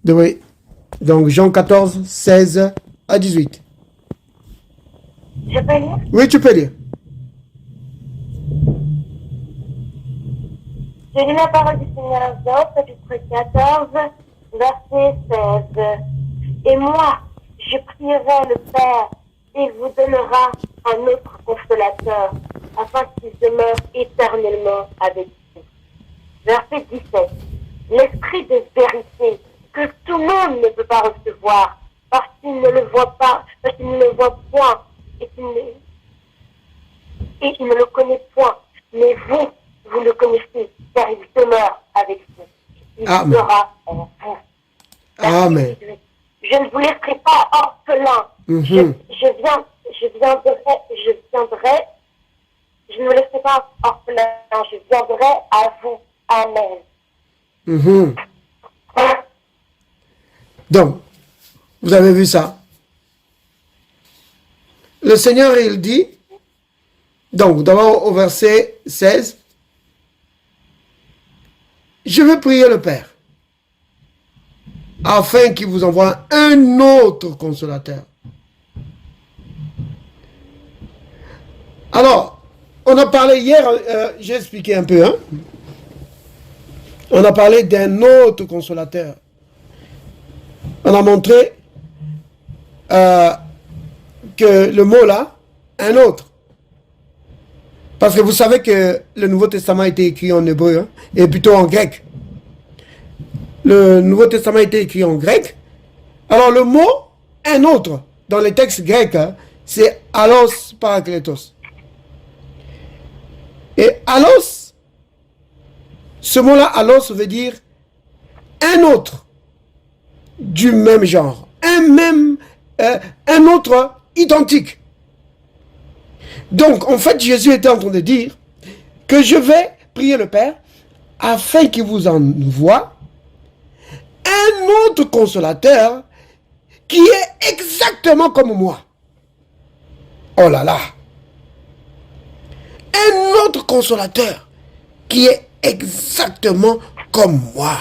Oui. Donc, Jean 14, 16 à 18. Je peux lire? Oui, tu peux lire. Je lis la parole du Seigneur Job, chapitre 14, verset 16. Et moi, je prierai le Père, et il vous donnera un autre consolateur, afin qu'il demeure éternellement avec vous. Verset 17. L'esprit de vérité, que tout le monde ne peut pas recevoir, parce qu'il ne le voit pas, parce qu'il ne le voit point, et qu'il ne le connaît point. Mais vous le connaissez, car il demeure avec vous. Il Amen. sera en vous. Amen. Je ne vous laisserai pas orphelin. Mhm. Je ne vous laisserai pas orphelin. Je viendrai à vous. Amen. Mhm. Donc, vous avez vu ça. Le Seigneur, il dit, donc d'abord au verset 16, je veux prier le Père, afin qu'il vous envoie un autre consolateur. Alors, on a parlé hier, j'ai expliqué un peu, hein? On a parlé d'un autre consolateur. On a montré que le mot là, un autre. Parce que vous savez que le Nouveau Testament a été écrit en hébreu, hein, et plutôt en grec. Le Nouveau Testament a été écrit en grec. Alors le mot un autre, dans les textes grecs, hein, c'est allos parakletos. Et allos, ce mot-là, allos, veut dire un autre du même genre, un autre identique. Donc, en fait, Jésus était en train de dire que je vais prier le Père afin qu'il vous envoie un autre consolateur qui est exactement comme moi. Oh là là! Un autre consolateur qui est exactement comme moi.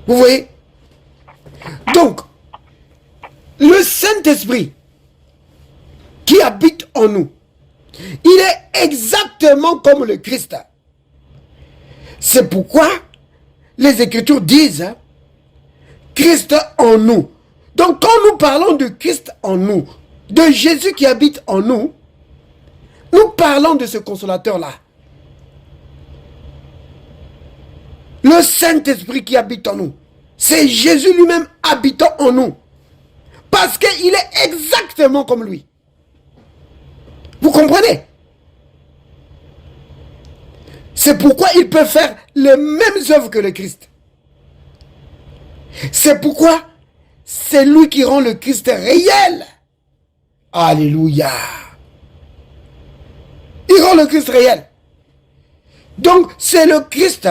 Vous voyez? Donc, le Saint-Esprit qui habite en nous, il est exactement comme le Christ. C'est pourquoi les Écritures disent, hein, Christ en nous. Donc quand nous parlons de Christ en nous, de Jésus qui habite en nous, nous parlons de ce consolateur-là. Le Saint-Esprit qui habite en nous. C'est Jésus lui-même habitant en nous. Parce qu'il est exactement comme lui. Vous comprenez? C'est pourquoi il peut faire les mêmes œuvres que le Christ. C'est pourquoi c'est lui qui rend le Christ réel. Alléluia. Il rend le Christ réel. Donc c'est le Christ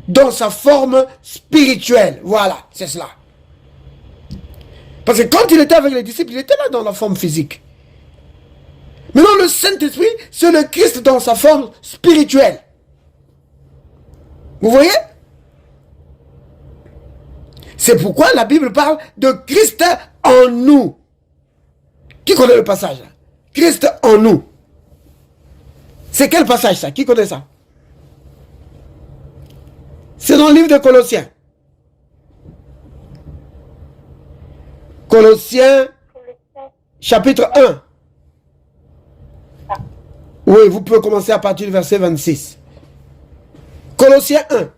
dans sa forme spirituelle. Voilà, c'est cela. Parce que quand il était avec les disciples, il était là dans la forme physique. Maintenant, le Saint-Esprit, c'est le Christ dans sa forme spirituelle. Vous voyez? C'est pourquoi la Bible parle de Christ en nous. Qui connaît le passage là? Christ en nous. C'est quel passage ça? Qui connaît ça? C'est dans le livre de Colossiens. Colossiens, chapitre 1. Oui, vous pouvez commencer à partir du verset 26. Colossiens 1.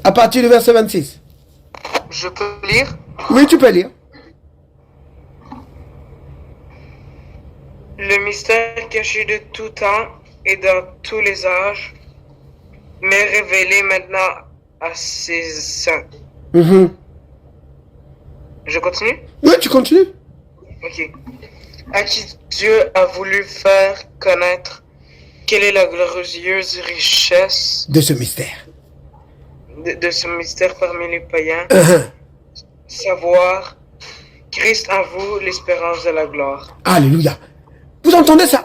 À partir du verset 26. Je peux lire? Oui, tu peux lire. Le mystère caché de tout temps et dans tous les âges m'est révélé maintenant à ses saints. Je continue? Oui, tu continues. Ok. À qui Dieu a voulu faire connaître quelle est la glorieuse richesse De ce mystère. de ce mystère parmi les païens, savoir Christ en vous, l'espérance de la gloire. Alléluia. Vous entendez ça?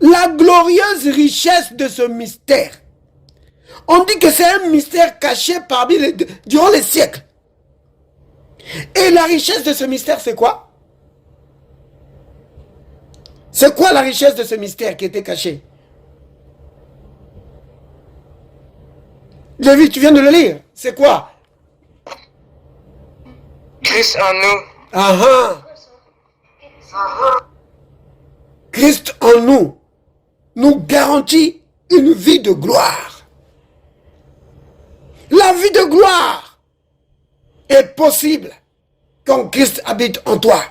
la glorieuse richesse de ce mystère. On dit que c'est un mystère caché durant les siècles. Et la richesse de ce mystère, c'est quoi? C'est quoi la richesse de ce mystère qui était caché? David, tu viens de le lire. C'est quoi? Christ en nous. Ah ah. Christ en nous nous garantit une vie de gloire. La vie de gloire est possible quand Christ habite en toi.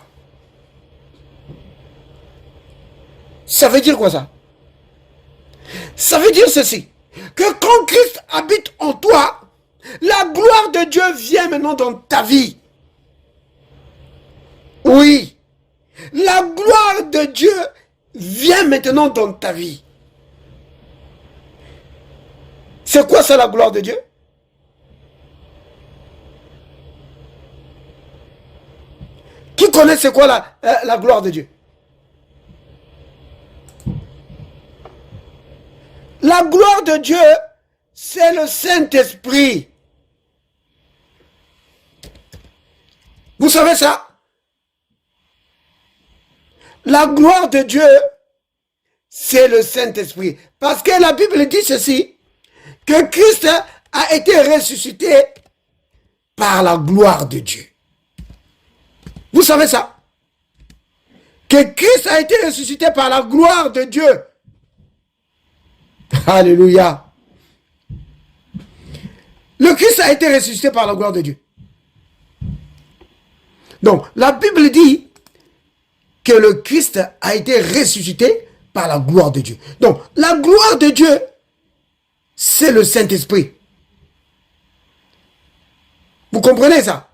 Ça veut dire quoi ça? Ça veut dire ceci, que quand Christ habite en toi, la gloire de Dieu vient maintenant dans ta vie. Oui, la gloire de Dieu vient maintenant dans ta vie. C'est quoi ça, la gloire de Dieu? Qui connaît c'est quoi la gloire de Dieu? La gloire de Dieu, c'est le Saint-Esprit. Vous savez ça? La gloire de Dieu, c'est le Saint-Esprit. Parce que la Bible dit ceci, que Christ a été ressuscité par la gloire de Dieu. Vous savez ça? Que Christ a été ressuscité par la gloire de Dieu. Alléluia. Le Christ a été ressuscité par la gloire de Dieu. Donc, la Bible dit que le Christ a été ressuscité par la gloire de Dieu. Donc, la gloire de Dieu, c'est le Saint-Esprit. Vous comprenez ça?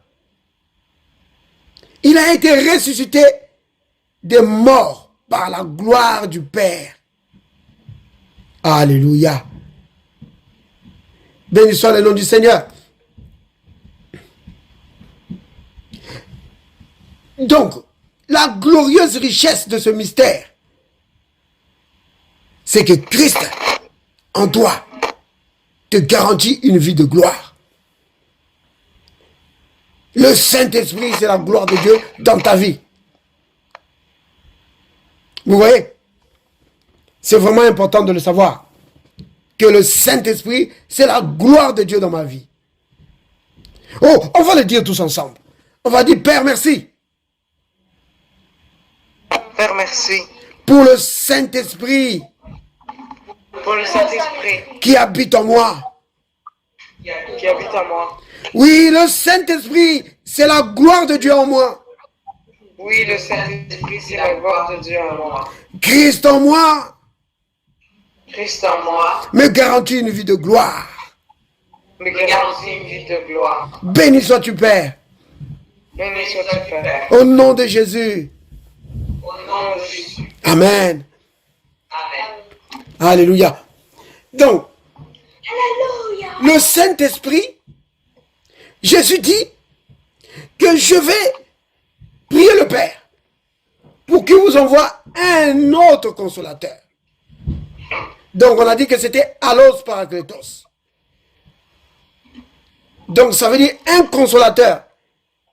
Il a été ressuscité des morts par la gloire du Père. Alléluia. Béni soit le nom du Seigneur. Donc, la glorieuse richesse de ce mystère, c'est que Christ, en toi, te garantit une vie de gloire. Le Saint-Esprit, c'est la gloire de Dieu dans ta vie. Vous voyez? C'est vraiment important de le savoir. Que le Saint-Esprit, c'est la gloire de Dieu dans ma vie. Oh, on va le dire tous ensemble. On va dire, Père, merci. Père, merci. Pour le Saint-Esprit. Pour le Saint-Esprit. Qui habite en moi. Qui habite en moi. Oui, le Saint-Esprit, c'est la gloire de Dieu en moi. Oui, le Saint-Esprit, c'est la gloire de Dieu en moi. Christ en moi. Christ en moi. Me garantit une vie de gloire. Me garantit une vie de gloire. Béni sois-tu, Père. Béni sois-tu, Père. Au nom de Jésus. Au nom de Jésus. Amen. Amen. Alléluia. Donc, le Saint-Esprit, Jésus dit que je vais prier le Père pour qu'il vous envoie un autre consolateur. Donc, on a dit que c'était Allos Parakletos. Donc, ça veut dire un consolateur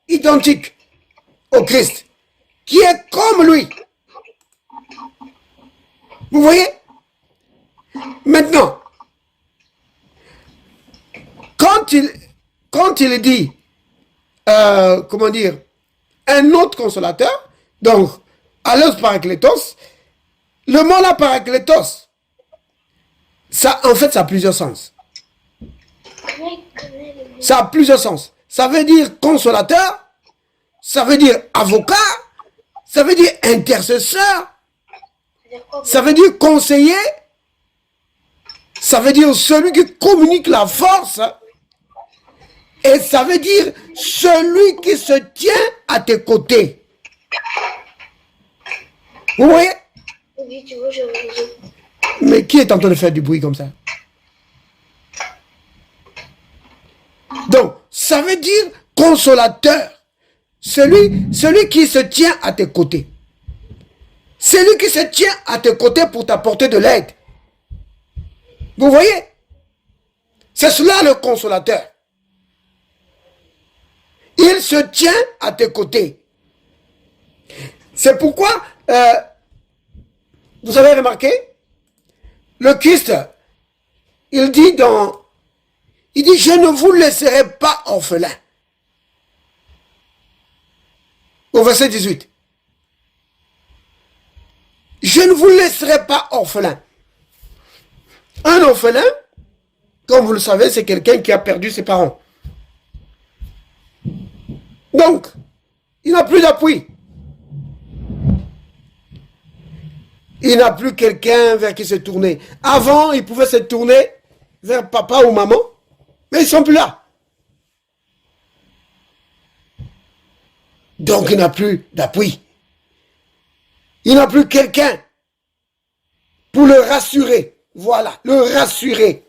identique au Christ, qui est comme lui. Vous voyez? Maintenant, quand il dit, comment dire, un autre consolateur, donc, Allos Parakletos, le mot là, Parakletos, ça, en fait, ça a plusieurs sens. Ça a plusieurs sens. Ça veut dire consolateur, ça veut dire avocat, ça veut dire intercesseur, ça veut dire conseiller, ça veut dire celui qui communique la force, et ça veut dire celui qui se tient à tes côtés. Vous voyez? Oui, tu vois, Mais qui est en train de faire du bruit comme ça? Donc, ça veut dire consolateur. Celui qui se tient à tes côtés. Celui qui se tient à tes côtés pour t'apporter de l'aide. Vous voyez? C'est cela le consolateur. Il se tient à tes côtés. C'est pourquoi, vous avez remarqué, le Christ, il dit, je ne vous laisserai pas orphelin. Au verset 18. Je ne vous laisserai pas orphelin. Un orphelin, comme vous le savez, c'est quelqu'un qui a perdu ses parents. Donc, il n'a plus d'appui. Il n'a plus quelqu'un vers qui se tourner. Avant, il pouvait se tourner vers papa ou maman, mais ils ne sont plus là. Donc, il n'a plus d'appui. Il n'a plus quelqu'un pour le rassurer. Voilà, le rassurer.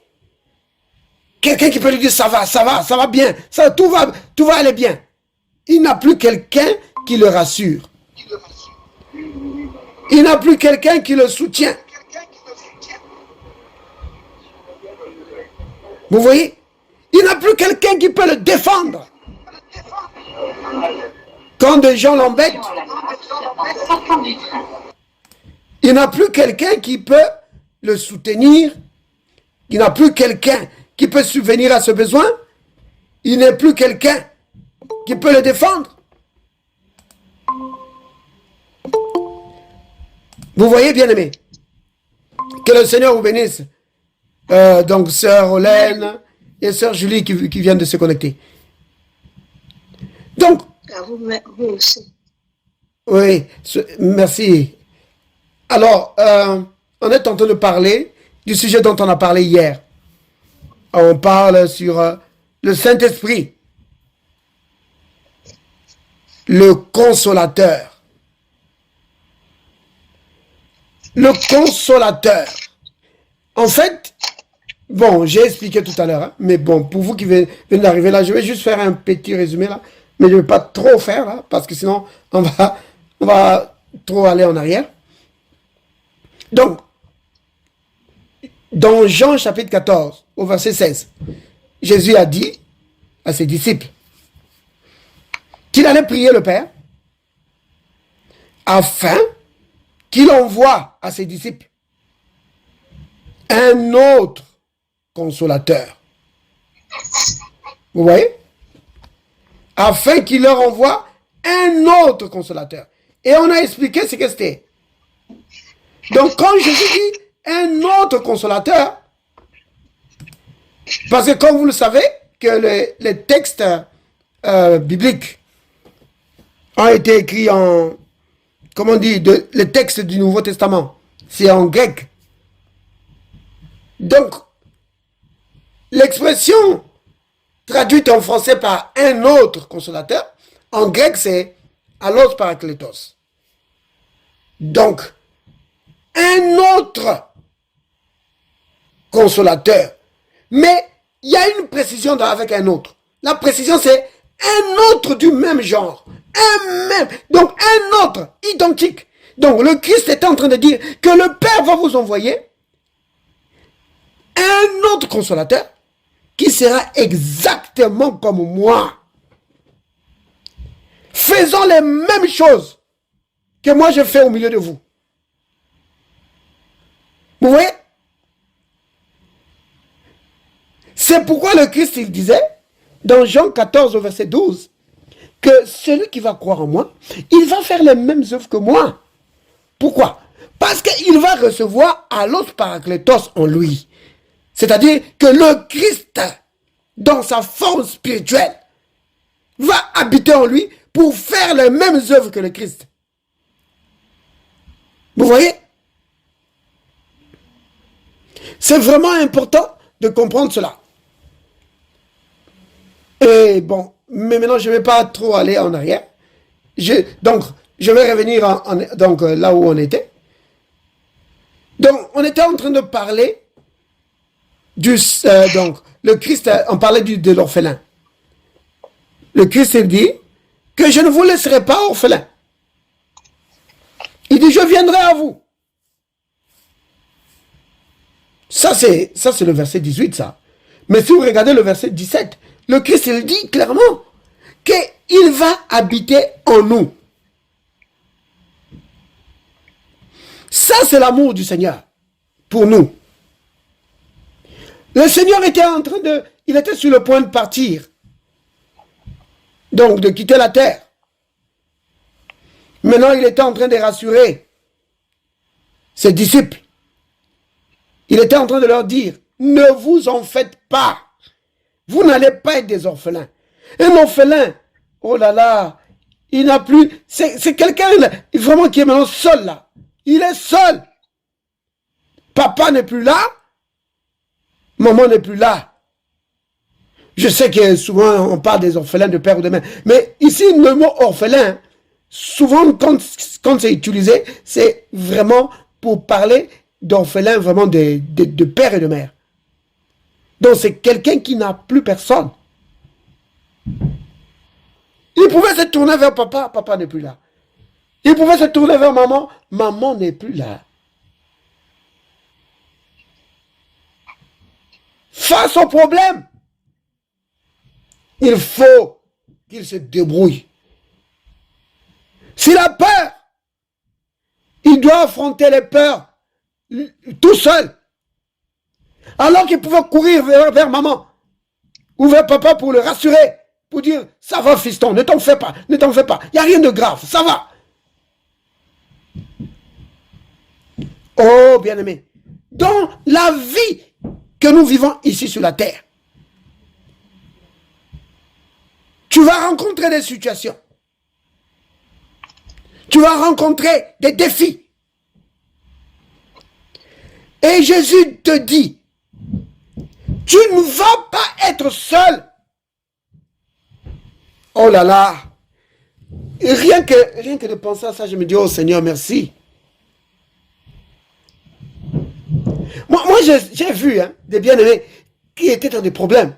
Quelqu'un qui peut lui dire ça va bien, tout va aller bien. Il n'a plus quelqu'un qui le rassure. Il n'a plus quelqu'un qui le soutient. Vous voyez? Il n'a plus quelqu'un qui peut le défendre. Quand des gens l'embêtent, il n'a plus quelqu'un qui peut le soutenir. Il n'a plus quelqu'un qui peut subvenir à ce besoin. Il n'est plus quelqu'un qui peut le défendre. Vous voyez, bien-aimés, que le Seigneur vous bénisse. Donc, sœur Olène et sœur Julie qui viennent de se connecter. Donc, vous aussi. Oui, merci. Alors, on est en train de parler du sujet dont on a parlé hier. On parle sur le Saint-Esprit, le consolateur. Le consolateur. En fait, bon, j'ai expliqué tout à l'heure, hein, mais bon, pour vous qui venez d'arriver là, je vais juste faire un petit résumé là, mais je ne vais pas trop faire là, parce que sinon, on va trop aller en arrière. Donc, dans Jean chapitre 14, au verset 16, Jésus a dit à ses disciples qu'il allait prier le Père afin qu'il envoie à ses disciples un autre consolateur. Vous voyez? Afin qu'il leur envoie un autre consolateur. Et on a expliqué ce que c'était. Donc quand Jésus dit un autre consolateur, parce que comme vous le savez, que les textes bibliques ont été écrits en, comment on dit, les textes du Nouveau Testament, c'est en grec. Donc, l'expression traduite en français par un autre consolateur, en grec c'est allos parakletos. Donc, un autre consolateur. Mais il y a une précision avec un autre. La précision c'est un autre du même genre. Donc un autre, identique. Donc le Christ est en train de dire que le Père va vous envoyer un autre consolateur qui sera exactement comme moi. Faisant les mêmes choses que moi je fais au milieu de vous. Vous voyez? C'est pourquoi le Christ il disait dans Jean 14 au verset 12 que celui qui va croire en moi, il va faire les mêmes œuvres que moi. Pourquoi? Parce qu'il va recevoir allos parakletos en lui. C'est-à-dire que le Christ, dans sa forme spirituelle, va habiter en lui pour faire les mêmes œuvres que le Christ. Vous voyez? C'est vraiment important de comprendre cela. Et bon, mais maintenant je ne vais pas trop aller en arrière. Donc, je vais revenir donc, là où on était. Donc, on était en train de parler donc, le Christ, on parlait de l'orphelin. Le Christ il dit que je ne vous laisserai pas orphelin. Il dit, je viendrai à vous. Ça, c'est le verset 18, ça. Mais si vous regardez le verset 17, le Christ, il dit clairement qu'il va habiter en nous. Ça, c'est l'amour du Seigneur pour nous. Le Seigneur était il était sur le point de partir. Donc, de quitter la terre. Maintenant, il était en train de rassurer ses disciples. Il était en train de leur dire, ne vous en faites pas. Vous n'allez pas être des orphelins. Un orphelin, oh là là, il n'a plus... C'est quelqu'un vraiment qui est maintenant seul là. Il est seul. Papa n'est plus là. Maman n'est plus là. Je sais que souvent on parle des orphelins de père ou de mère. Mais ici, le mot orphelin, souvent quand c'est utilisé, c'est vraiment pour parler d'orphelin vraiment de père et de mère. Donc c'est quelqu'un qui n'a plus personne. Il pouvait se tourner vers papa, papa n'est plus là. Il pouvait se tourner vers maman, maman n'est plus là. Face au problème, il faut qu'il se débrouille. S'il a peur, il doit affronter les peurs tout seul. Alors qu'il pouvait courir vers maman ou vers papa pour le rassurer, pour dire, ça va fiston, ne t'en fais pas, ne t'en fais pas, il n'y a rien de grave, ça va. Oh, bien-aimé, dans la vie que nous vivons ici sur la terre, tu vas rencontrer des situations. Tu vas rencontrer des défis. Et Jésus te dit, tu ne vas pas être seul. Oh là là. Et rien que de penser à ça, je me dis, oh Seigneur, merci. Moi j'ai vu des bien-aimés qui étaient dans des problèmes.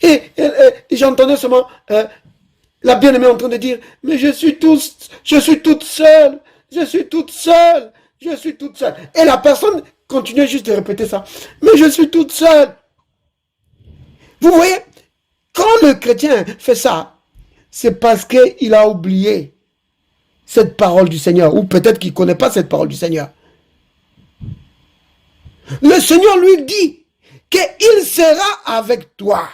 Et j'entendais seulement la bien-aimée en train de dire, mais je suis toute seule, je suis toute seule, je suis toute seule. Et la personne continuait juste de répéter ça, mais je suis toute seule. Vous voyez, quand le chrétien fait ça, c'est parce qu'il a oublié cette parole du Seigneur, ou peut-être qu'il ne connaît pas cette parole du Seigneur. Le Seigneur lui dit qu'il sera avec toi.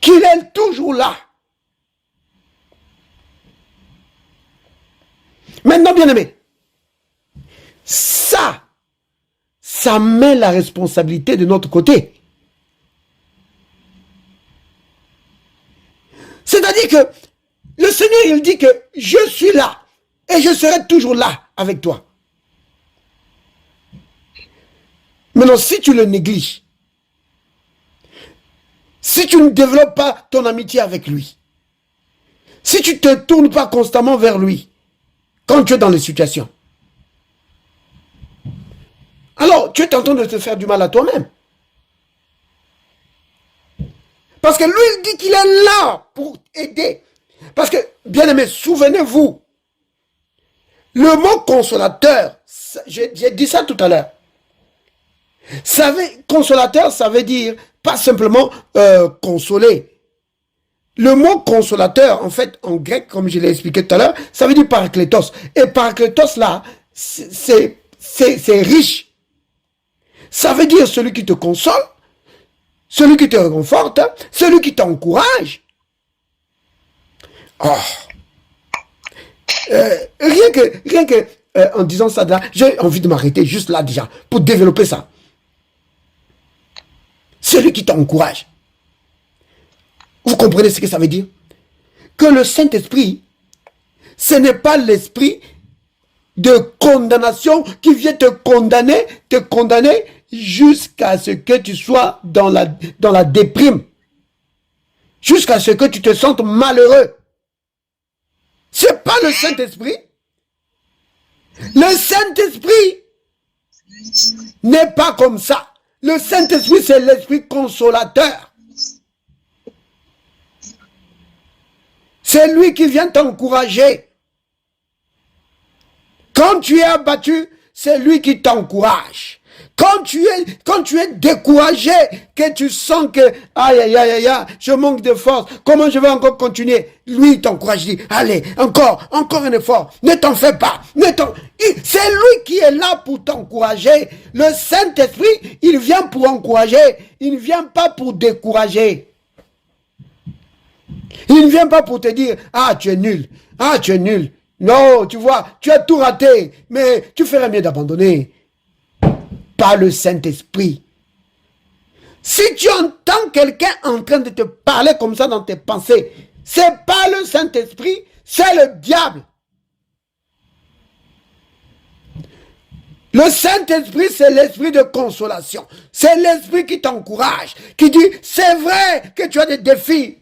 Qu'il est toujours là. Maintenant, bien-aimé, ça met la responsabilité de notre côté. C'est-à-dire que le Seigneur, il dit que je suis là et je serai toujours là avec toi. Maintenant, si tu le négliges, si tu ne développes pas ton amitié avec lui, si tu ne te tournes pas constamment vers lui, quand tu es dans les situations, alors tu es en train de te faire du mal à toi-même. Parce que lui, il dit qu'il est là pour aider. Parce que, bien aimé, souvenez-vous, le mot consolateur, j'ai dit ça tout à l'heure. Consolateur, ça veut dire pas simplement consoler. Le mot consolateur, en fait, en grec, comme je l'ai expliqué tout à l'heure, ça veut dire parakletos. Et parakletos, là, c'est riche. Ça veut dire celui qui te console, celui qui te réconforte, celui qui t'encourage. Oh. Rien que en disant ça, là, j'ai envie de m'arrêter juste là déjà, pour développer ça. Celui qui t'encourage. Vous comprenez ce que ça veut dire? Que le Saint-Esprit, ce n'est pas l'esprit de condamnation qui vient te condamner jusqu'à ce que tu sois dans la déprime. Jusqu'à ce que tu te sentes malheureux. C'est pas le Saint-Esprit. Le Saint-Esprit n'est pas comme ça. Le Saint-Esprit, c'est l'esprit consolateur. C'est lui qui vient t'encourager. Quand tu es abattu, c'est lui qui t'encourage. Quand tu es découragé, que tu sens que, aïe, aïe, aïe, aïe, je manque de force, comment je vais encore continuer? Lui, il t'encourage, il dit, allez, encore un effort, ne t'en fais pas. C'est lui qui est là pour t'encourager. Le Saint-Esprit, il vient pour encourager, il ne vient pas pour décourager. Il ne vient pas pour te dire, ah, tu es nul, ah, tu es nul. Non, tu vois, tu as tout raté, mais tu ferais mieux d'abandonner. Pas le Saint-Esprit. Si tu entends quelqu'un en train de te parler comme ça dans tes pensées, c'est pas le Saint-Esprit, c'est le diable. Le Saint-Esprit, c'est l'esprit de consolation. C'est l'esprit qui t'encourage, qui dit, c'est vrai que tu as des défis,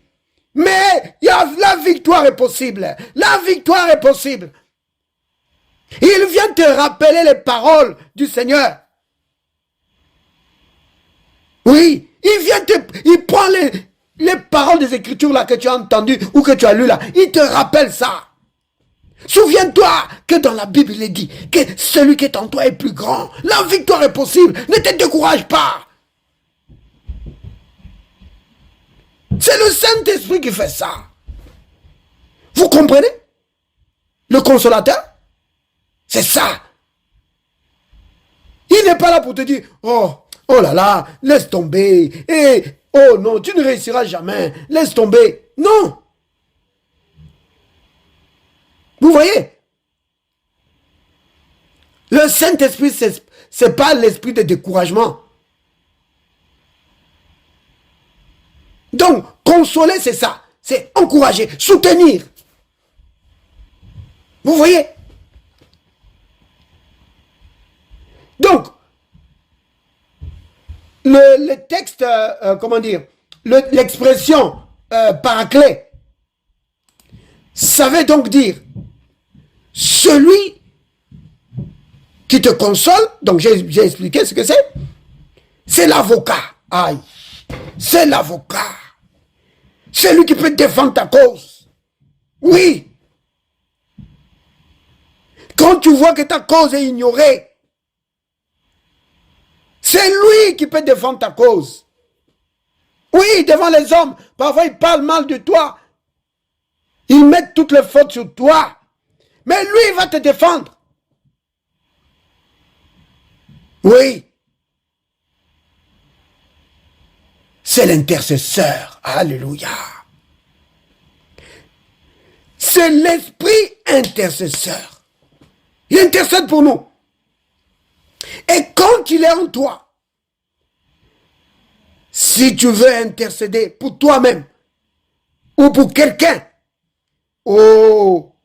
mais la victoire est possible. La victoire est possible. Il vient te rappeler les paroles du Seigneur. Oui, il prend les paroles des Écritures là que tu as entendues ou que tu as lues là. Il te rappelle ça. Souviens-toi que dans la Bible, il est dit que celui qui est en toi est plus grand. La victoire est possible. Ne te décourage pas. C'est le Saint-Esprit qui fait ça. Vous comprenez? Le consolateur, c'est ça. Il n'est pas là pour te dire, oh là là, laisse tomber. Et oh non, tu ne réussiras jamais. Laisse tomber. Non. Vous voyez? Le Saint-Esprit, c'est pas l'esprit de découragement. Donc, consoler, c'est ça. C'est encourager, soutenir. Vous voyez? Donc, le texte, comment dire, l'expression paraclet, ça veut donc dire celui qui te console. Donc j'ai expliqué ce que c'est l'avocat. Aïe, c'est l'avocat, celui qui peut défendre ta cause. Oui, quand tu vois que ta cause est ignorée, c'est lui qui peut défendre ta cause. Oui, devant les hommes, parfois ils parlent mal de toi. Ils mettent toutes les fautes sur toi. Mais lui, il va te défendre. Oui. C'est l'intercesseur. Alléluia. C'est l'esprit intercesseur. Il intercède pour nous. Et quand il est en toi, si tu veux intercéder pour toi-même ou pour quelqu'un, oh,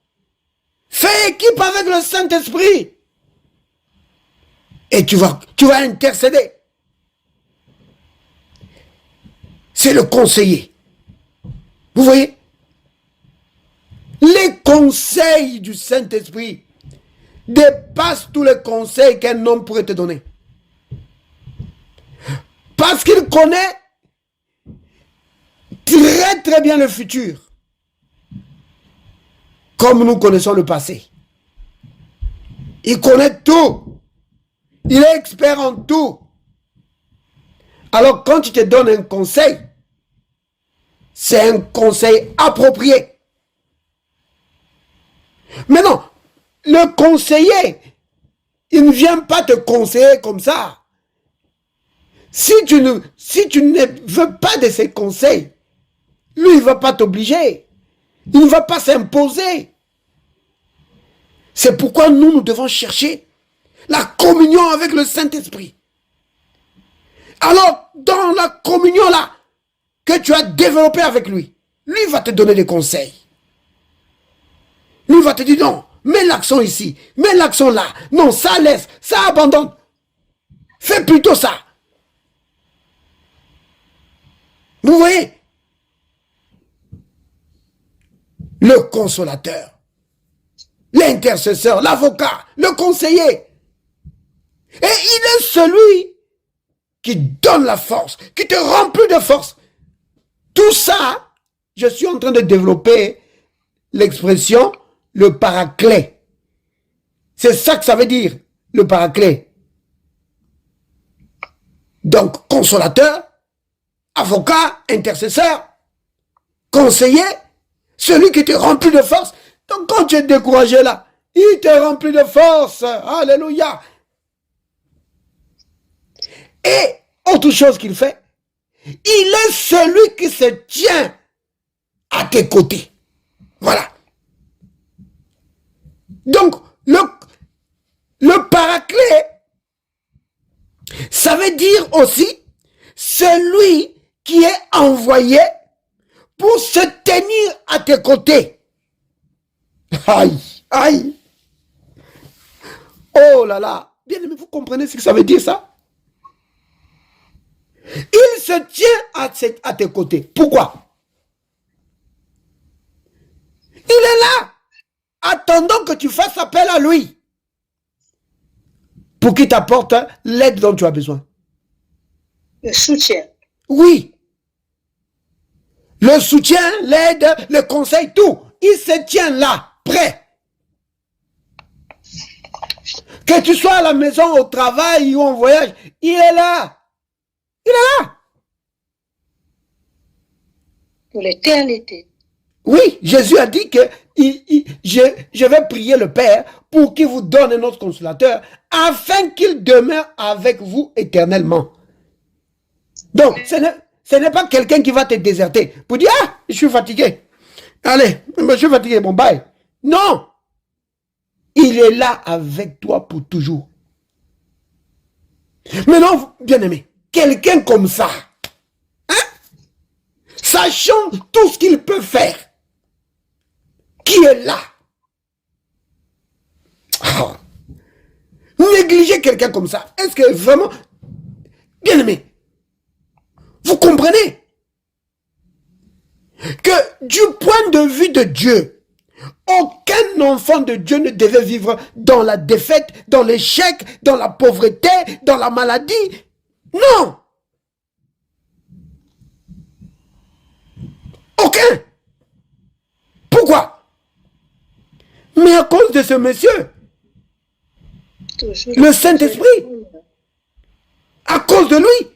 fais équipe avec le Saint-Esprit et tu vas intercéder. C'est le conseiller. Vous voyez? Les conseils du Saint-Esprit dépassent tous les conseils qu'un homme pourrait te donner. Parce qu'il connaît très très bien le futur. Comme nous connaissons le passé. Il connaît tout. Il est expert en tout. Alors quand il te donne un conseil, c'est un conseil approprié. Maintenant, le conseiller, il ne vient pas te conseiller comme ça. Si tu ne veux pas de ses conseils, lui, il ne va pas t'obliger. Il ne va pas s'imposer. C'est pourquoi nous devons chercher la communion avec le Saint-Esprit. Alors, dans la communion là, que tu as développée avec lui, lui va te donner des conseils. Lui va te dire non, mets l'accent ici, mets l'accent là. Non, ça laisse, ça abandonne. Fais plutôt ça. Vous voyez? Le consolateur, l'intercesseur, l'avocat, le conseiller. Et il est celui qui donne la force, qui te remplit de force. Tout ça, je suis en train de développer l'expression le paraclet. C'est ça que ça veut dire, le paraclet. Donc, consolateur, avocat, intercesseur, conseiller, celui qui te remplit de force. Donc, quand tu es découragé là, il te remplit de force. Alléluia. Et, autre chose qu'il fait, il est celui qui se tient à tes côtés. Voilà. Donc, le paraclet, ça veut dire aussi celui qui est envoyé pour se tenir à tes côtés. Aïe, aïe. Oh là là. Bien aimé, vous comprenez ce que ça veut dire ça? Il se tient à tes côtés. Pourquoi? Il est là, attendant que tu fasses appel à lui pour qu'il t'apporte l'aide dont tu as besoin. Le soutien. Oui. Le soutien, l'aide, le conseil, tout. Il se tient là, prêt. Que tu sois à la maison, au travail ou en voyage, il est là. Il est là. Pour l'éternité. Oui, Jésus a dit que je vais prier le Père pour qu'il vous donne un autre consolateur afin qu'il demeure avec vous éternellement. Donc, ce n'est pas quelqu'un qui va te déserter pour dire, ah, je suis fatigué. Allez, je suis fatigué, bon, bye. Non. Il est là avec toi pour toujours. Maintenant, bien aimé, quelqu'un comme ça, hein, sachant tout ce qu'il peut faire, qui est là. Oh. Négliger quelqu'un comme ça, est-ce que vraiment, bien aimé, vous comprenez que du point de vue de Dieu, aucun enfant de Dieu ne devait vivre dans la défaite, dans l'échec, dans la pauvreté, dans la maladie. Non. Aucun. Pourquoi? Mais à cause de ce monsieur, Toujours. le Saint-Esprit, à cause de lui.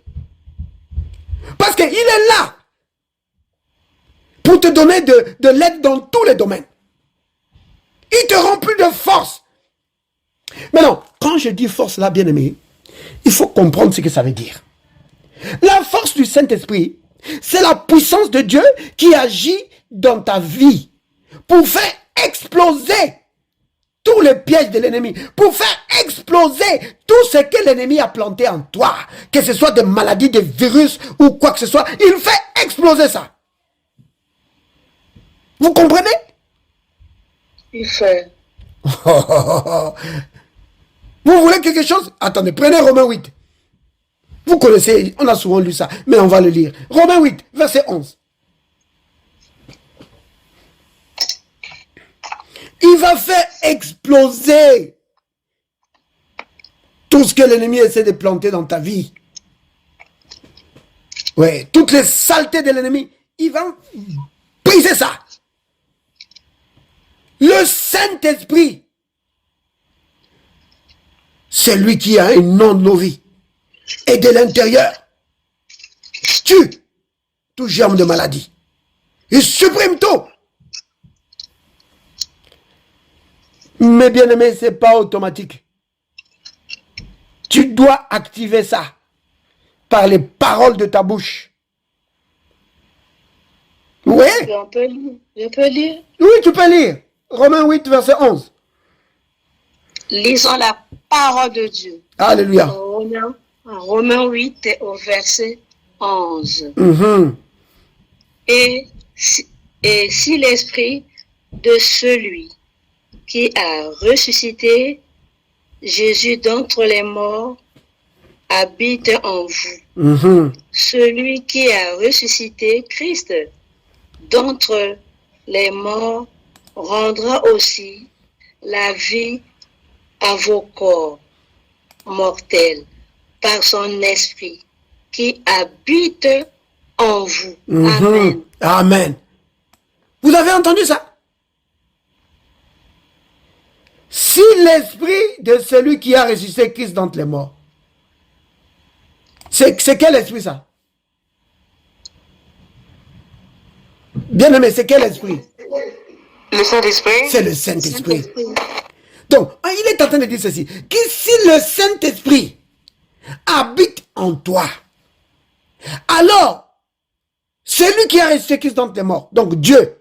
Parce qu'il est là pour te donner de l'aide dans tous les domaines. Il te remplit de force. Maintenant, quand je dis force là, bien aimé, il faut comprendre ce que ça veut dire. La force du Saint-Esprit, c'est la puissance de Dieu qui agit dans ta vie pour faire exploser tous les pièges de l'ennemi, pour faire exploser tout ce que l'ennemi a planté en toi, que ce soit des maladies, des virus ou quoi que ce soit, il fait exploser ça. Vous comprenez? Il fait. Vous voulez quelque chose? Attendez, prenez Romains 8. Vous connaissez, on a souvent lu ça, mais on va le lire. Romains 8, verset 11. Il va faire exploser tout ce que l'ennemi essaie de planter dans ta vie. Oui, toutes les saletés de l'ennemi, il va briser ça. Le Saint-Esprit, c'est lui qui a un nom de nos vies. Et de l'intérieur, tue tout germe de maladie. Il supprime tout. Mais bien aimé, ce n'est pas automatique. Tu dois activer ça par les paroles de ta bouche. Oui. On peut lire. Je peux lire. Oui, tu peux lire. Romains 8, verset 11. Lisons la parole de Dieu. Alléluia. En Romains 8 au verset 11. Et si l'esprit de celui qui a ressuscité Jésus d'entre les morts habite en vous, celui qui a ressuscité Christ d'entre les morts rendra aussi la vie à vos corps mortels par son esprit qui habite en vous. Amen. Amen. Vous avez entendu ça? si l'esprit de celui qui a ressuscité Christ d'entre les morts, c'est quel esprit ça? Bien aimé, c'est quel esprit? Le Saint-Esprit. C'est le Saint-Esprit. Donc, il est en train de dire ceci, que si le Saint-Esprit habite en toi, alors, celui qui a ressuscité Christ d'entre les morts, donc Dieu,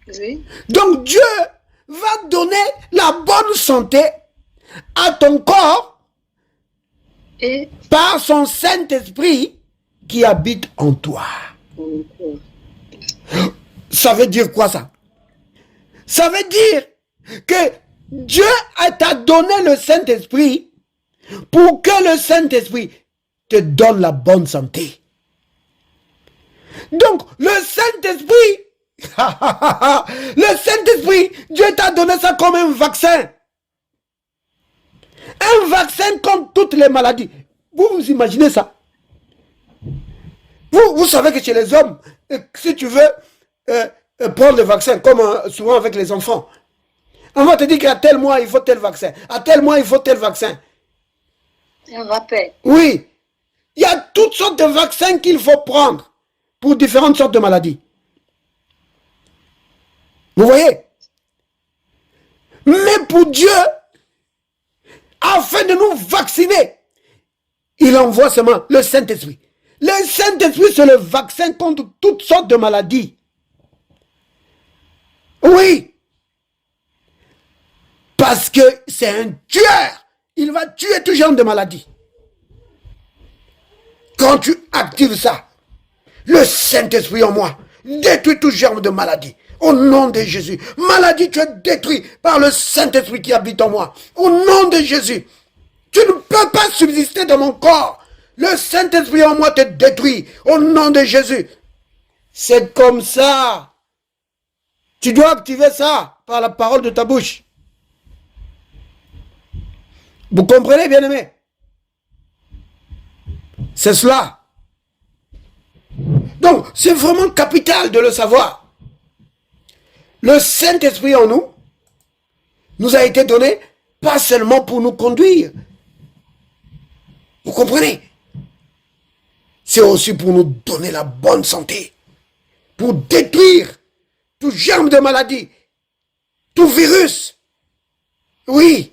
Oui. donc Dieu va donner la bonne santé à ton corps Et par son Saint-Esprit qui habite en toi. Ça veut dire quoi ça? Ça veut dire que Dieu t'a donné le Saint-Esprit pour que le Saint-Esprit te donne la bonne santé. Donc, le Saint-Esprit, le Saint-Esprit, Dieu t'a donné ça comme un vaccin. Un vaccin contre toutes les maladies. Vous vous imaginez ça? Vous savez que chez les hommes, si tu veux prendre le vaccin, comme souvent avec les enfants, on va te dire qu'à tel mois, il faut tel vaccin. À tel mois, il faut tel vaccin. un rappel. Oui. Il y a toutes sortes de vaccins qu'il faut prendre pour différentes sortes de maladies. Vous voyez? Mais pour Dieu, afin de nous vacciner, il envoie seulement le Saint-Esprit. Le Saint-Esprit, c'est le vaccin contre toutes sortes de maladies. Oui. Parce que c'est un tueur. Il va tuer tout genre de maladies. Quand tu actives ça, le Saint-Esprit en moi détruit tout germe de maladie. Au nom de Jésus. Maladie, tu es détruit par le Saint-Esprit qui habite en moi. Au nom de Jésus. Tu ne peux pas subsister dans mon corps. Le Saint-Esprit en moi te détruit. Au nom de Jésus. C'est comme ça. Tu dois activer ça par la parole de ta bouche. Vous comprenez, bien-aimés? C'est cela. Donc, c'est vraiment capital de le savoir. Le Saint-Esprit en nous nous a été donné pas seulement pour nous conduire. Vous comprenez? C'est aussi pour nous donner la bonne santé. Pour détruire tout germe de maladie, tout virus. Oui.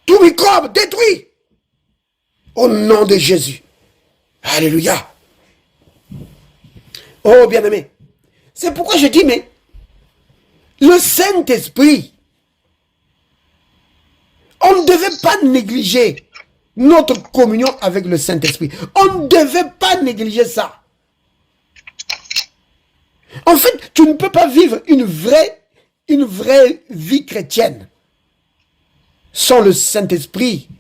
Tout microbe détruit. Au nom de Jésus. Alléluia. Oh, bien-aimé. C'est pourquoi je dis, mais le Saint-Esprit, on ne devait pas négliger notre communion avec le Saint-Esprit. On ne devait pas négliger ça. En fait, tu ne peux pas vivre une vraie vie chrétienne sans le Saint-Esprit.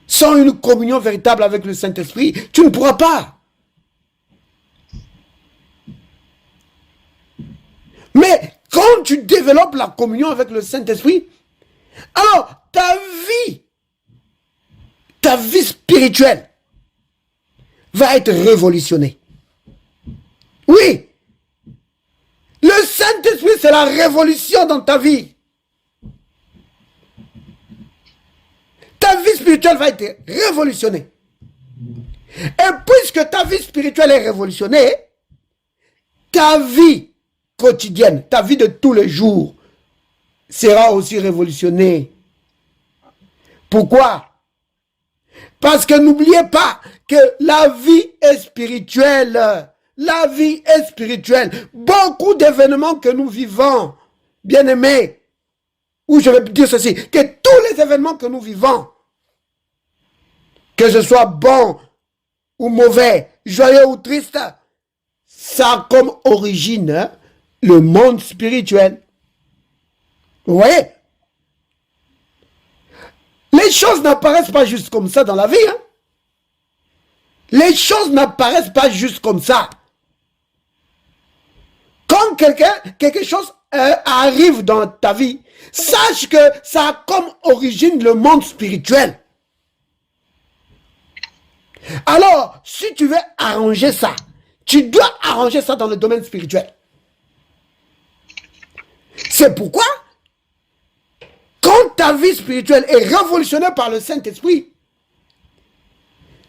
Sans une communion véritable avec le Saint-Esprit, tu ne pourras pas. Mais quand tu développes la communion avec le Saint-Esprit, alors ta vie spirituelle va être révolutionnée. Oui, le Saint-Esprit, c'est la révolution dans ta vie. Ta vie spirituelle va être révolutionnée. Et puisque ta vie spirituelle est révolutionnée, ta vie quotidienne, ta vie de tous les jours sera aussi révolutionnée. Pourquoi? Parce que n'oubliez pas que la vie est spirituelle. La vie est spirituelle. Beaucoup d'événements que nous vivons, bien-aimés, ou je vais dire ceci, que tous les événements que nous vivons, que ce soit bon ou mauvais, joyeux ou triste, ça a comme origine le monde spirituel. Vous voyez? Les choses n'apparaissent pas juste comme ça dans la vie. Hein? Les choses n'apparaissent pas juste comme ça. Quand quelque chose arrive dans ta vie, sache que ça a comme origine le monde spirituel. Alors, si tu veux arranger ça, tu dois arranger ça dans le domaine spirituel. C'est pourquoi, quand ta vie spirituelle est révolutionnée par le Saint-Esprit,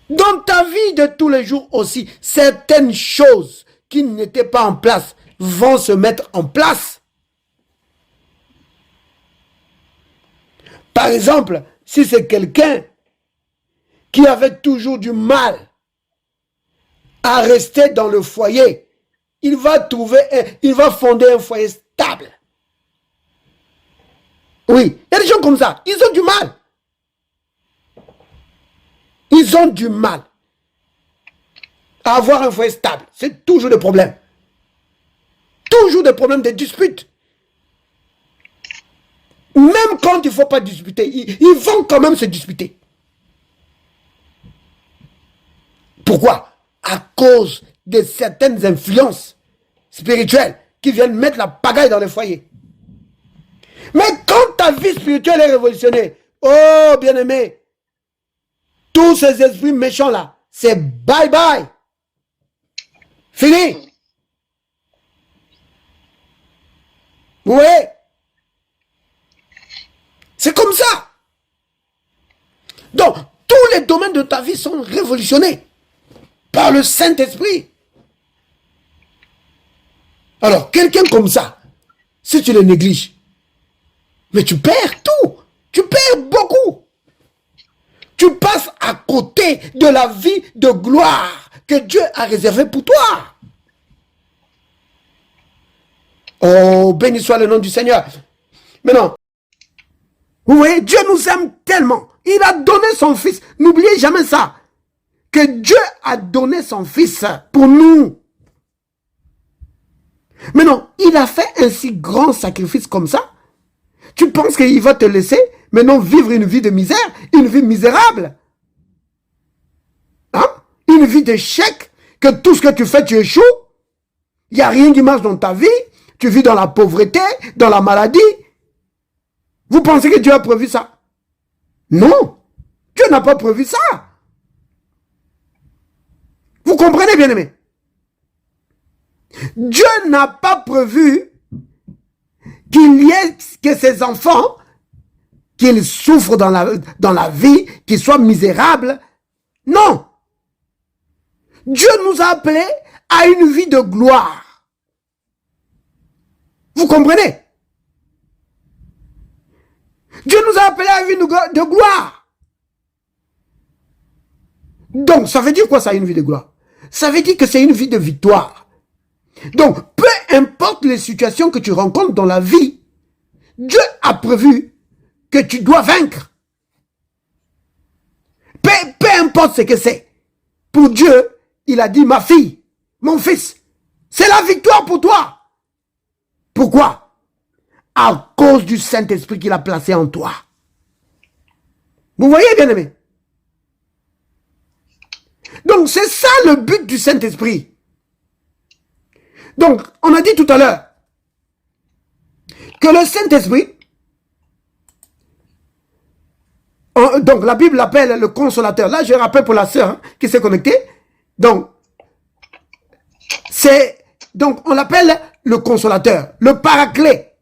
dans ta vie de tous les jours aussi, certaines choses qui n'étaient pas en place vont se mettre en place. Par exemple, si c'est quelqu'un qui avait toujours du mal à rester dans le foyer, il va fonder un foyer stable. Oui, il y a des gens comme ça, ils ont du mal. Ils ont du mal à avoir un foyer stable. C'est toujours des problèmes. Toujours des problèmes, des disputes. Même quand il ne faut pas disputer, ils vont quand même se disputer. Pourquoi? À cause de certaines influences spirituelles qui viennent mettre la pagaille dans le foyer. Mais quand ta vie spirituelle est révolutionnée, oh bien-aimé, tous ces esprits méchants là, c'est bye bye. Fini. Vous voyez? C'est comme ça. Donc, tous les domaines de ta vie sont révolutionnés par le Saint-Esprit. Alors, quelqu'un comme ça, si tu le négliges, mais tu perds tout. Tu perds beaucoup. Tu passes à côté de la vie de gloire que Dieu a réservée pour toi. Oh, béni soit le nom du Seigneur. Maintenant, vous voyez, Dieu nous aime tellement. Il a donné son Fils. N'oubliez jamais ça. Que Dieu a donné son Fils pour nous. Maintenant, il a fait un si grand sacrifice comme ça. Tu penses qu'il va te laisser maintenant vivre une vie de misère, une vie misérable? Hein? Une vie d'échec, que tout ce que tu fais, tu échoues. Il n'y a rien qui marche dans ta vie. Tu vis dans la pauvreté, dans la maladie. Vous pensez que Dieu a prévu ça? Non. Dieu n'a pas prévu ça. Vous comprenez, bien-aimés? Dieu n'a pas prévu qu'il y ait que ses enfants, qu'ils souffrent dans la vie, qu'ils soient misérables. Non. Dieu nous a appelés à une vie de gloire. Vous comprenez? Dieu nous a appelés à une vie de gloire. Donc, ça veut dire quoi ça, une vie de gloire? Ça veut dire que c'est une vie de victoire. Donc, peu importe les situations que tu rencontres dans la vie, Dieu a prévu que tu dois vaincre. Peu importe ce que c'est. Pour Dieu, il a dit, ma fille, mon fils, c'est la victoire pour toi. Pourquoi? À cause du Saint-Esprit qu'il a placé en toi. Vous voyez, bien-aimé? Donc, c'est ça le but du Saint-Esprit. Donc, on a dit tout à l'heure que le Saint-Esprit, donc la Bible l'appelle le consolateur. Là, je rappelle pour la sœur qui s'est connectée. Donc, on l'appelle le consolateur, le paraclet.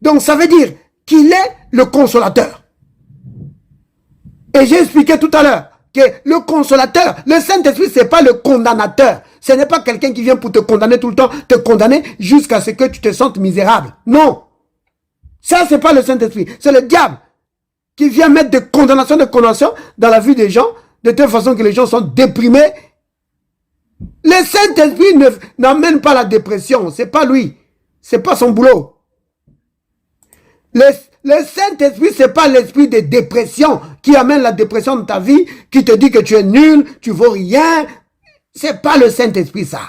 Donc, ça veut dire qu'il est le consolateur. Et j'ai expliqué tout à l'heure que le consolateur, le Saint-Esprit, ce n'est pas le condamnateur. Ce n'est pas quelqu'un qui vient pour te condamner tout le temps, te condamner jusqu'à ce que tu te sentes misérable. Non. Ça, ce n'est pas le Saint-Esprit. C'est le diable qui vient mettre de condamnation dans la vie des gens, de telle façon que les gens sont déprimés. Le Saint-Esprit n'amène pas la dépression. Ce n'est pas lui. Ce n'est pas son boulot. Le Saint-Esprit, ce n'est pas l'esprit de dépression qui amène la dépression dans ta vie, qui te dit que tu es nul, tu ne vaux rien. Ce n'est pas le Saint-Esprit, ça.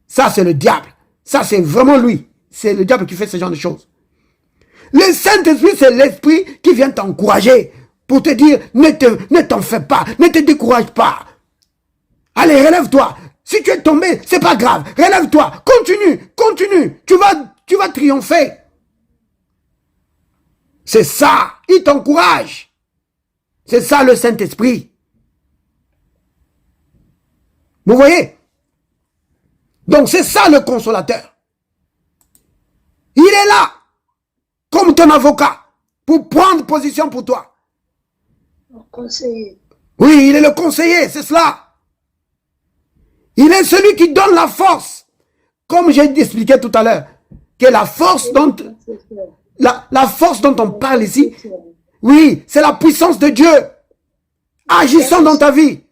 Ça, c'est le diable. Ça, c'est vraiment lui. C'est le diable qui fait ce genre de choses. Le Saint-Esprit, c'est l'esprit qui vient t'encourager pour te dire, ne t'en fais pas, ne te décourage pas. Allez, relève-toi. Si tu es tombé, c'est pas grave. Relève-toi. Continue, continue. Tu vas triompher. C'est ça. Il t'encourage. C'est ça le Saint-Esprit. Vous voyez? Donc c'est ça le consolateur. Il est là comme ton avocat pour prendre position pour toi. Conseiller. Oui, il est le conseiller, c'est cela. Il est celui qui donne la force. Comme j'ai expliqué tout à l'heure, que la force dont on parle ici, oui, c'est la puissance de Dieu agissant dans ta vie.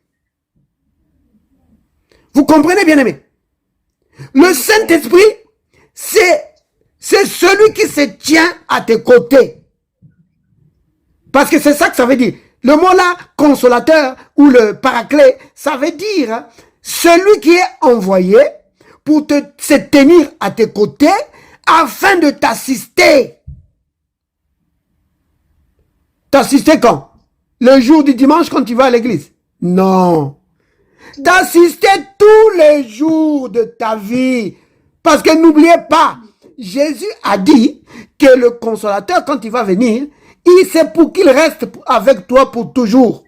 Vous comprenez, bien aimé? Le Saint-Esprit, c'est celui qui se tient à tes côtés. Parce que c'est ça que ça veut dire. Le mot là, consolateur ou le paraclet, ça veut dire celui qui est envoyé pour se tenir à tes côtés afin de t'assister. T'assister quand? Le jour du dimanche quand tu vas à l'église? Non. T'assister tous les jours de ta vie. Parce que n'oubliez pas, Jésus a dit que le consolateur, quand il va venir, c'est pour qu'il reste avec toi pour toujours.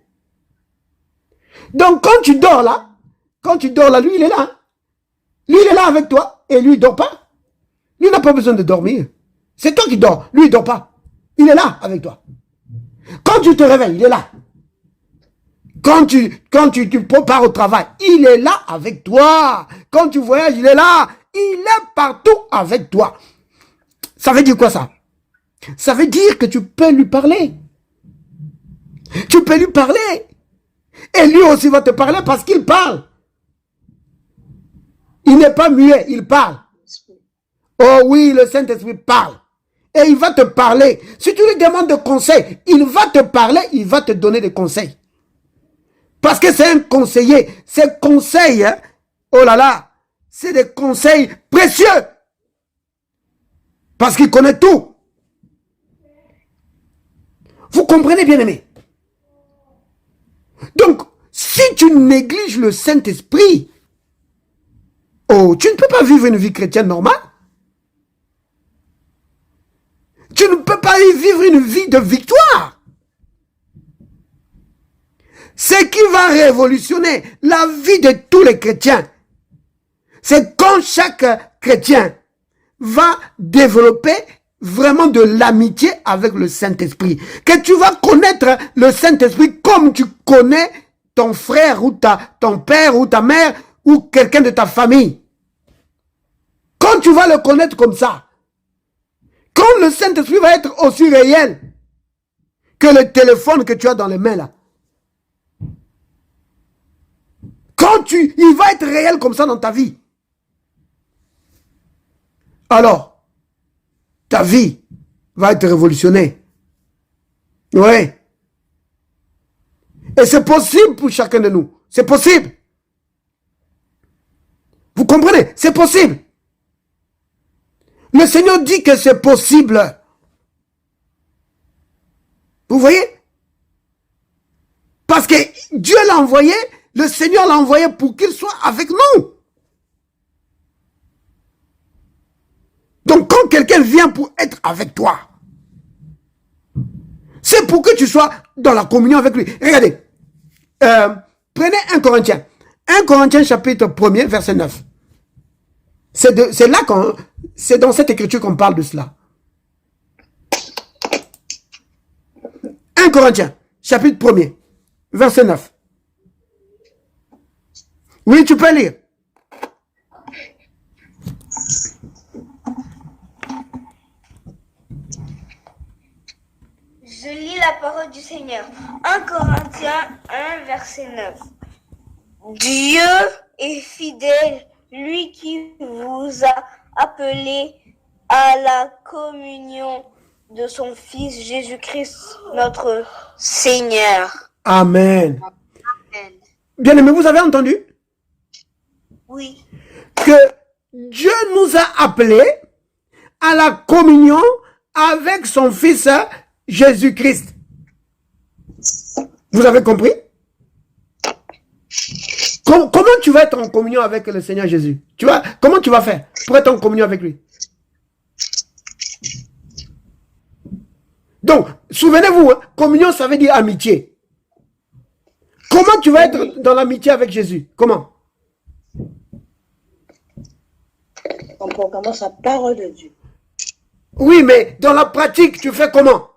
Donc quand tu dors là, lui il est là. Lui il est là avec toi et lui il dort pas. Lui n'a pas besoin de dormir. C'est toi qui dors, lui il dort pas. Il est là avec toi. Quand tu te réveilles, il est là. Quand tu pars au travail, il est là avec toi. Quand tu voyages, il est là. Il est partout avec toi. Ça veut dire quoi ça? Ça veut dire que tu peux lui parler. Tu peux lui parler. Et lui aussi va te parler parce qu'il parle. Il n'est pas muet, il parle. Oh oui, le Saint-Esprit parle. Et il va te parler. Si tu lui demandes de conseils, il va te parler, il va te donner des conseils. Parce que c'est un conseiller. Ces conseils, hein, oh là là, c'est des conseils précieux. Parce qu'il connaît tout. Vous comprenez, bien aimé? Donc, si tu négliges le Saint-Esprit, oh, tu ne peux pas vivre une vie chrétienne normale. Tu ne peux pas y vivre une vie de victoire. Ce qui va révolutionner la vie de tous les chrétiens, c'est quand chaque chrétien va développer vraiment de l'amitié avec le Saint-Esprit. Que tu vas connaître le Saint-Esprit comme tu connais ton frère ou ton père ou ta mère ou quelqu'un de ta famille. Quand tu vas le connaître comme ça, quand le Saint-Esprit va être aussi réel que le téléphone que tu as dans les mains là, il va être réel comme ça dans ta vie. Alors, ta vie va être révolutionnée. Oui. Et c'est possible pour chacun de nous. C'est possible. Vous comprenez? C'est possible. Le Seigneur dit que c'est possible. Vous voyez? Parce que Dieu l'a envoyé, le Seigneur l'a envoyé pour qu'il soit avec nous. Donc quand quelqu'un vient pour être avec toi, c'est pour que tu sois dans la communion avec lui. Regardez, prenez 1 Corinthiens. 1 Corinthiens chapitre 1er, verset 9. C'est dans cette écriture qu'on parle de cela. 1 Corinthiens, chapitre 1er, verset 9. Oui, tu peux lire. Je lis la parole du Seigneur. 1 Corinthiens 1, verset 9. Dieu est fidèle, lui qui vous a appelé à la communion de son Fils Jésus-Christ, notre Seigneur. Amen. Amen. Bien aimé, vous avez entendu? Oui. Que Dieu nous a appelés à la communion avec son Fils Jésus-Christ. Vous avez compris? Comment tu vas être en communion avec le Seigneur Jésus? Comment tu vas faire pour être en communion avec lui? Donc, souvenez-vous, hein, communion, ça veut dire amitié. Comment tu vas être dans l'amitié avec Jésus? Comment? En proclamant sa parole de Dieu. Oui, mais dans la pratique, tu fais comment?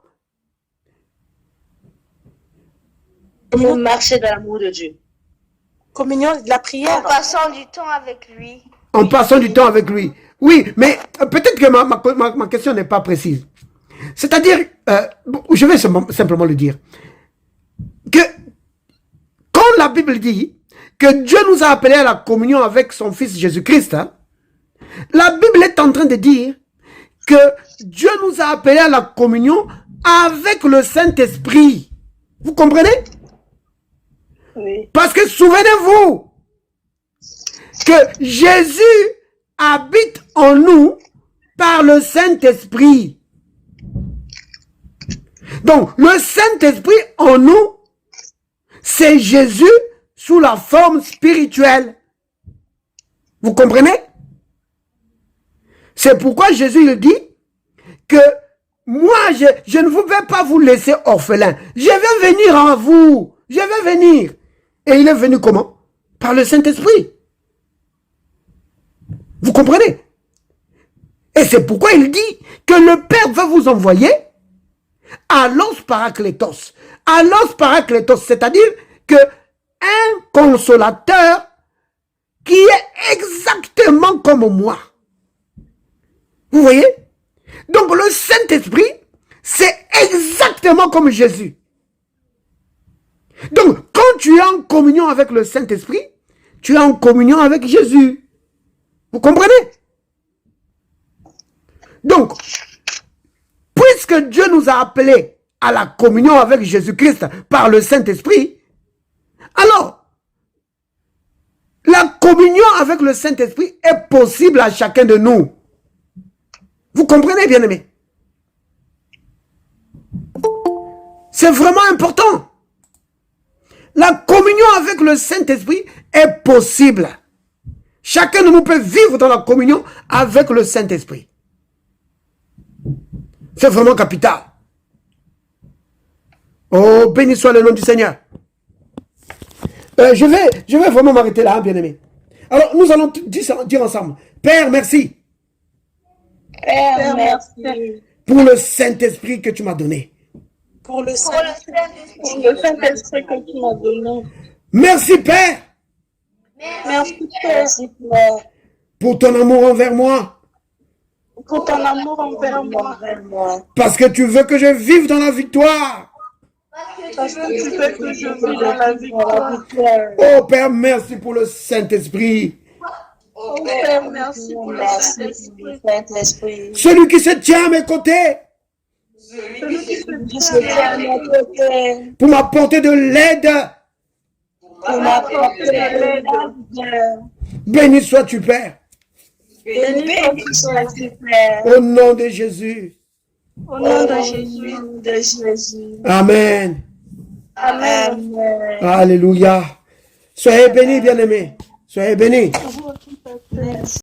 Pour marcher dans l'amour de Dieu. Communion, de la prière. En passant du temps avec lui. En passant du temps avec lui. Oui, mais peut-être que ma question n'est pas précise. C'est-à-dire, je vais simplement le dire, que quand la Bible dit que Dieu nous a appelés à la communion avec son Fils Jésus-Christ, hein, la Bible est en train de dire que Dieu nous a appelés à la communion avec le Saint-Esprit. Vous comprenez? Oui. Parce que souvenez-vous que Jésus habite en nous par le Saint-Esprit. Donc, le Saint-Esprit en nous, c'est Jésus sous la forme spirituelle. Vous comprenez? C'est pourquoi Jésus il dit que moi, je ne vais pas vous laisser orphelins. Je vais venir à vous. Je vais venir. Et il est venu comment? Par le Saint-Esprit. Vous comprenez? Et c'est pourquoi il dit que le Père va vous envoyer Allos Parakletos. Allos Parakletos, c'est-à-dire que un consolateur qui est exactement comme moi. Vous voyez? Donc le Saint-Esprit, c'est exactement comme Jésus. Donc quand tu es en communion avec le Saint-Esprit, tu es en communion avec Jésus. Vous comprenez? Donc, puisque Dieu nous a appelés à la communion avec Jésus-Christ par le Saint-Esprit, alors, la communion avec le Saint-Esprit est possible à chacun de nous. Vous comprenez, bien-aimés? C'est vraiment important. La communion avec le Saint-Esprit est possible. Chacun de nous peut vivre dans la communion avec le Saint-Esprit. C'est vraiment capital. Oh, béni soit le nom du Seigneur. Je vais vraiment m'arrêter là, hein, bien-aimé. Alors, nous allons dire ensemble. Père, merci. Père, merci. Pour le Saint-Esprit que tu m'as donné. Pour le Saint-Esprit que tu m'as donné. Merci, Père. Merci, Père. Pour ton amour envers moi. Pour ton amour envers moi. Parce que tu veux que je vive dans la victoire. Parce que tu veux que je vive dans la victoire. Oh, Père, merci pour le Saint-Esprit. Oh, Père, merci pour le Saint-Esprit. Celui qui se tient à mes côtés. Celui qui se tient à notre côté. Pour m'apporter de l'aide. Pour m'apporter de l'aide. Béni sois-tu, Père. Béni sois-tu, Père. Au nom de Jésus. Au nom de Jésus. Amen. Amen. Alléluia. Soyez bénis, bien-aimés. Soyez bénis. Merci.